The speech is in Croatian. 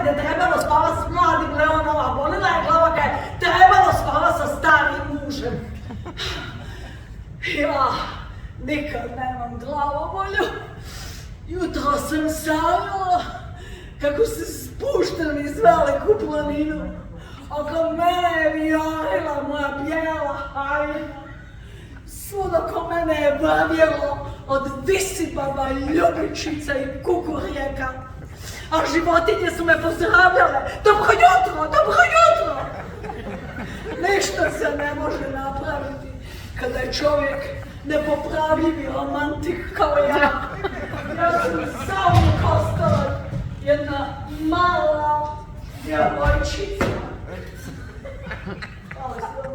gdje trebalo spavati s mladim leonom, a bolila je glava kad je trebalo spavati sa starim mužem. Ja nikad nemam glavobolju. Jutro sam sanjala kako se spuštam iz veliku planinu. Oko mene je vijorila moja bijela haljina. Svud oko mene je vrvjelo od disipava, ljubičica i kukurijeka. A životinje su me pozdravljale. Dobro jutro, dobro jutro! Ništa se ne može napraviti kada je čovjek nepopravljivi romantik kao ja. Ja sam samo postala jedna mala djevojčica. Hvala što